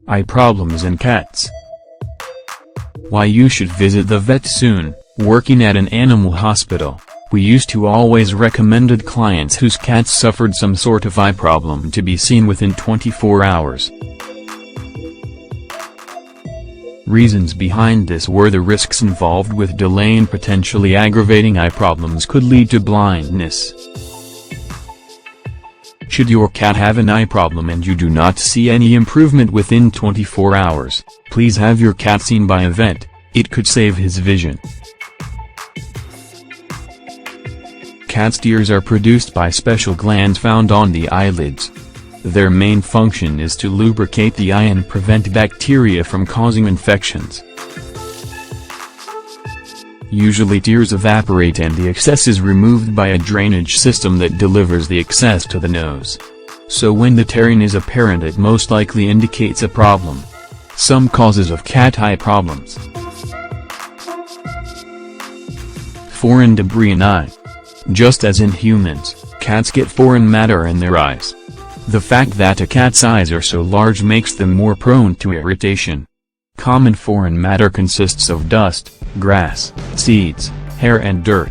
Eye problems in cats. Why you should visit the vet soon. Working at an animal hospital, we used to always recommended clients whose cats suffered some sort of eye problem to be seen within 24 hours. Reasons behind this were the risks involved with delaying potentially aggravating eye problems could lead to blindness. Should your cat have an eye problem and you do not see any improvement within 24 hours, please have your cat seen by a vet. It could save his vision. Cat's tears are produced by special glands found on the eyelids. Their main function is to lubricate the eye and prevent bacteria from causing infections. Usually tears evaporate and the excess is removed by a drainage system that delivers the excess to the nose. So when the tearing is apparent, it most likely indicates a problem. Some causes of cat eye problems. Foreign debris in eye. Just as in humans, cats get foreign matter in their eyes. The fact that a cat's eyes are so large makes them more prone to irritation. Common foreign matter consists of dust, grass, seeds, hair and dirt.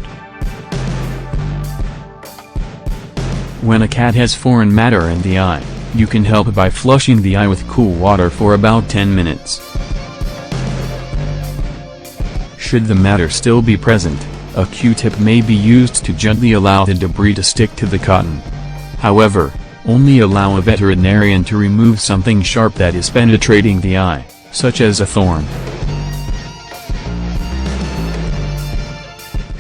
When a cat has foreign matter in the eye, you can help by flushing the eye with cool water for about 10 minutes. Should the matter still be present, a Q-tip may be used to gently allow the debris to stick to the cotton. However, only allow a veterinarian to remove something sharp that is penetrating the eye, such as a thorn.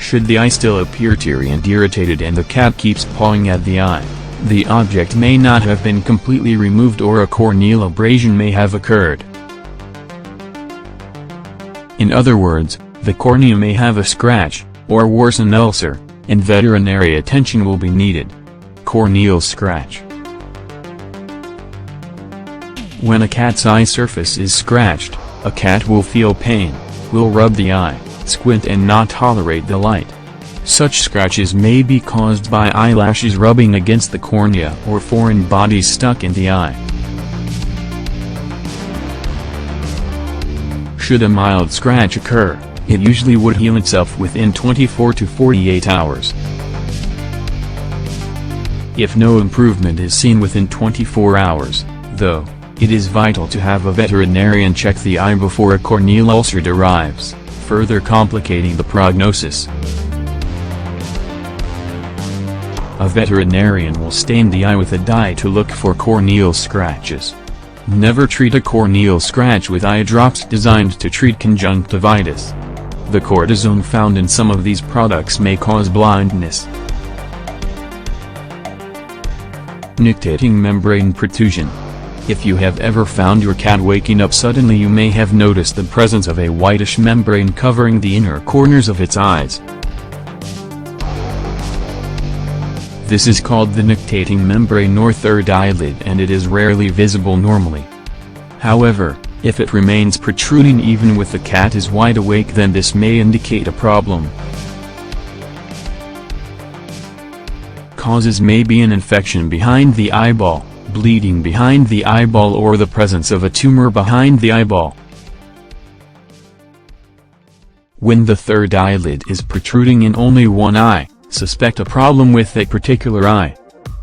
Should the eye still appear teary and irritated and the cat keeps pawing at the eye, the object may not have been completely removed or a corneal abrasion may have occurred. In other words, the cornea may have a scratch, or worse an ulcer, and veterinary attention will be needed. Corneal scratch. When a cat's eye surface is scratched, a cat will feel pain, will rub the eye, squint and not tolerate the light. Such scratches may be caused by eyelashes rubbing against the cornea or foreign bodies stuck in the eye. Should a mild scratch occur, it usually would heal itself within 24 to 48 hours. If no improvement is seen within 24 hours, though, it is vital to have a veterinarian check the eye before a corneal ulcer derives, further complicating the prognosis. A veterinarian will stain the eye with a dye to look for corneal scratches. Never treat a corneal scratch with eye drops designed to treat conjunctivitis. The cortisone found in some of these products may cause blindness. Nictitating membrane protrusion. If you have ever found your cat waking up suddenly, you may have noticed the presence of a whitish membrane covering the inner corners of its eyes. This is called the nictitating membrane or third eyelid and it is rarely visible normally. However, if it remains protruding even with the cat is wide awake, then this may indicate a problem. Causes may be an infection behind the eyeball, bleeding behind the eyeball or the presence of a tumor behind the eyeball. When the third eyelid is protruding in only one eye, suspect a problem with a particular eye.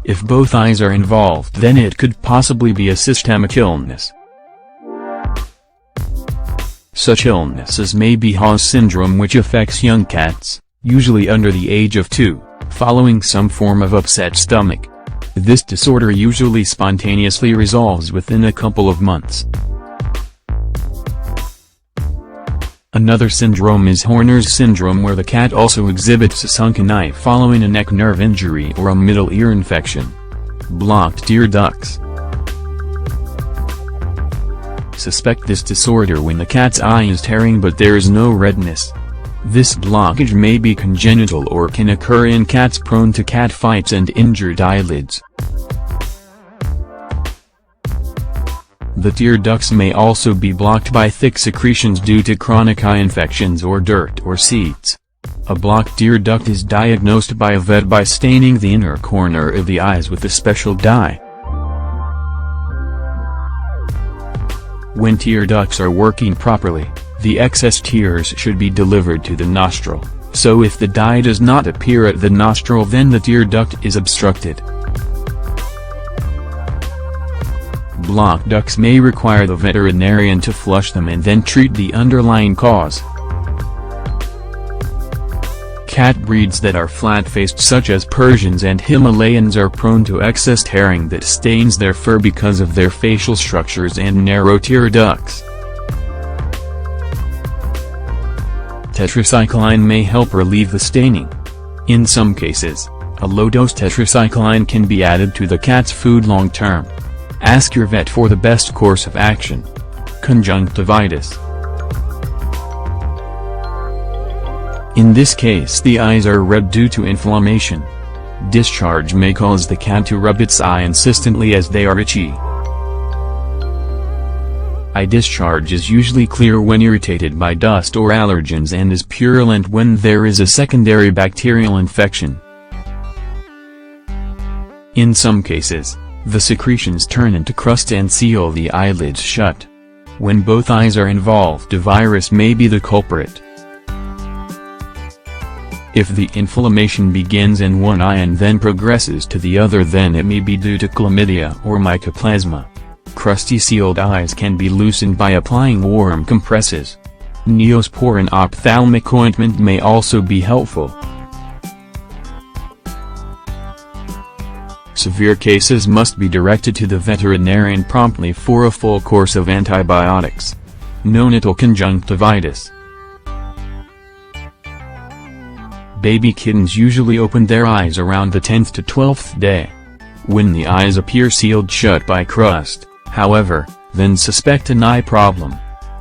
If both eyes are involved, then it could possibly be a systemic illness. Such illnesses may be Haas syndrome, which affects young cats, usually under the age of 2, following some form of upset stomach. This disorder usually spontaneously resolves within a couple of months. Another syndrome is Horner's syndrome, where the cat also exhibits a sunken eye following a neck nerve injury or a middle ear infection. Blocked ear ducts. Suspect this disorder when the cat's eye is tearing but there is no redness. This blockage may be congenital or can occur in cats prone to cat fights and injured eyelids. The tear ducts may also be blocked by thick secretions due to chronic eye infections or dirt or seeds. A blocked tear duct is diagnosed by a vet by staining the inner corner of the eyes with a special dye. When tear ducts are working properly, the excess tears should be delivered to the nostril, so if the dye does not appear at the nostril, then the tear duct is obstructed. Blocked ducts may require the veterinarian to flush them and then treat the underlying cause. Cat breeds that are flat-faced such as Persians and Himalayans are prone to excess tearing that stains their fur because of their facial structures and narrow tear ducts. Tetracycline may help relieve the staining. In some cases, a low-dose tetracycline can be added to the cat's food long-term. Ask your vet for the best course of action. Conjunctivitis. In this case, the eyes are red due to inflammation. Discharge may cause the cat to rub its eye insistently as they are itchy. Eye discharge is usually clear when irritated by dust or allergens and is purulent when there is a secondary bacterial infection. In some cases, the secretions turn into crust and seal the eyelids shut. When both eyes are involved, a virus may be the culprit. If the inflammation begins in one eye and then progresses to the other, then it may be due to chlamydia or mycoplasma. Crusty sealed eyes can be loosened by applying warm compresses. Neosporin ophthalmic ointment may also be helpful. Severe cases must be directed to the veterinarian promptly for a full course of antibiotics. Neonatal conjunctivitis. Baby kittens usually open their eyes around the 10th to 12th day. When the eyes appear sealed shut by crust, however, then suspect an eye problem.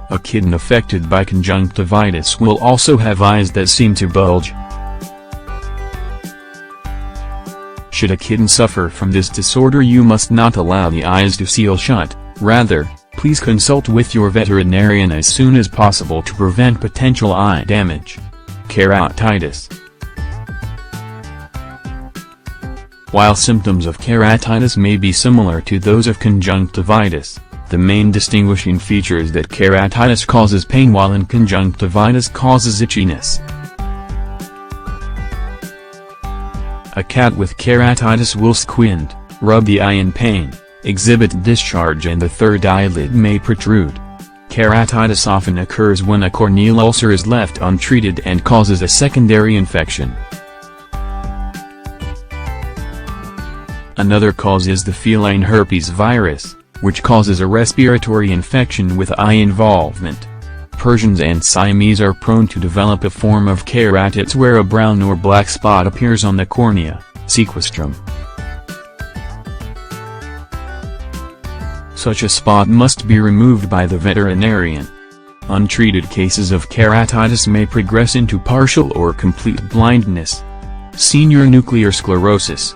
A kitten affected by conjunctivitis will also have eyes that seem to bulge. Should a kitten suffer from this disorder, you must not allow the eyes to seal shut. Rather, please consult with your veterinarian as soon as possible to prevent potential eye damage. Keratitis. While symptoms of keratitis may be similar to those of conjunctivitis, the main distinguishing feature is that keratitis causes pain while conjunctivitis causes itchiness. A cat with keratitis will squint, rub the eye in pain, exhibit discharge, and the third eyelid may protrude. Keratitis often occurs when a corneal ulcer is left untreated and causes a secondary infection. Another cause is the feline herpes virus, which causes a respiratory infection with eye involvement. Persians and Siamese are prone to develop a form of keratitis where a brown or black spot appears on the cornea, sequestrum. Such a spot must be removed by the veterinarian. Untreated cases of keratitis may progress into partial or complete blindness. Senior nuclear sclerosis.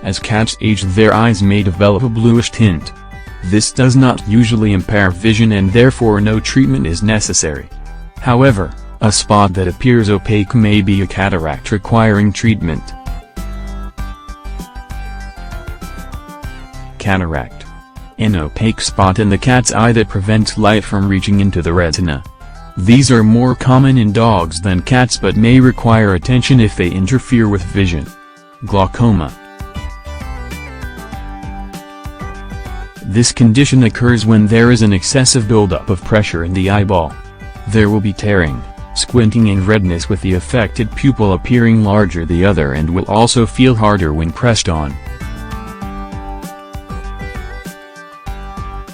As cats age, their eyes may develop a bluish tint. This does not usually impair vision and therefore no treatment is necessary. However, a spot that appears opaque may be a cataract requiring treatment. Cataract. An opaque spot in the cat's eye that prevents light from reaching into the retina. These are more common in dogs than cats but may require attention if they interfere with vision. Glaucoma. This condition occurs when there is an excessive buildup of pressure in the eyeball. There will be tearing, squinting and redness with the affected pupil appearing larger the other and will also feel harder when pressed on.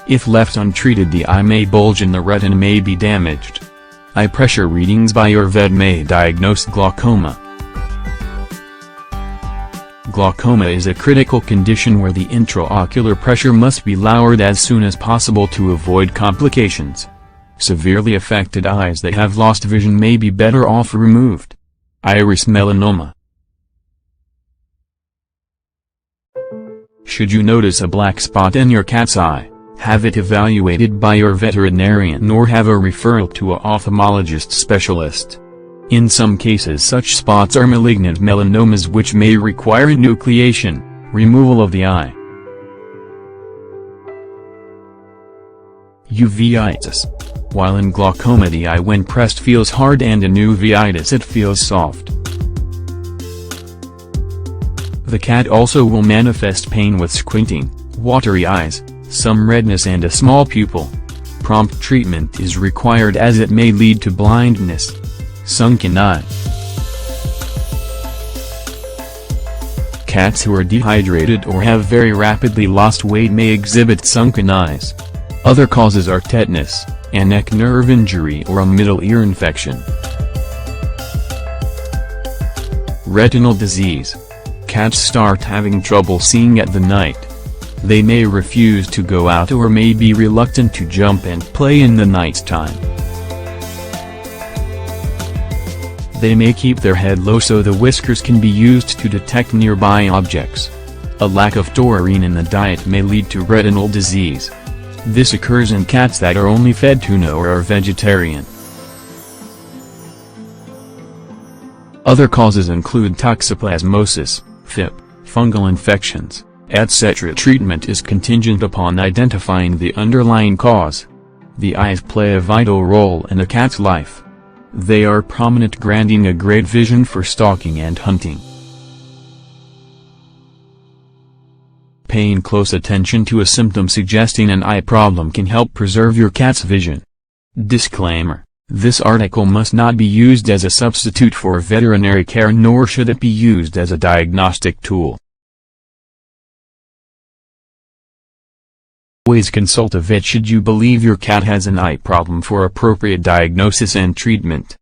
If left untreated, the eye may bulge and the retina may be damaged. Eye pressure readings by your vet may diagnose glaucoma. Glaucoma is a critical condition where the intraocular pressure must be lowered as soon as possible to avoid complications. Severely affected eyes that have lost vision may be better off removed. Iris melanoma. Should you notice a black spot in your cat's eye, have it evaluated by your veterinarian or have a referral to an ophthalmologist specialist. In some cases, such spots are malignant melanomas which may require enucleation, removal of the eye. uveitis. While in glaucoma the eye when pressed feels hard, and in uveitis it feels soft. The cat also will manifest pain with squinting, watery eyes, some redness and a small pupil. Prompt treatment is required as it may lead to blindness. Sunken eye. Cats who are dehydrated or have very rapidly lost weight may exhibit sunken eyes. Other causes are tetanus, a neck nerve injury or a middle ear infection. Retinal disease. Cats start having trouble seeing at the night. They may refuse to go out or may be reluctant to jump and play in the nighttime. They may keep their head low so the whiskers can be used to detect nearby objects. A lack of taurine in the diet may lead to retinal disease. This occurs in cats that are only fed tuna or are vegetarian. Other causes include toxoplasmosis, FIP, fungal infections, etc. Treatment is contingent upon identifying the underlying cause. The eyes play a vital role in a cat's life. They are prominent, granting a great vision for stalking and hunting. Paying close attention to a symptom suggesting an eye problem can help preserve your cat's vision. Disclaimer: this article must not be used as a substitute for veterinary care, nor should it be used as a diagnostic tool. Always consult a vet should you believe your cat has an eye problem for appropriate diagnosis and treatment.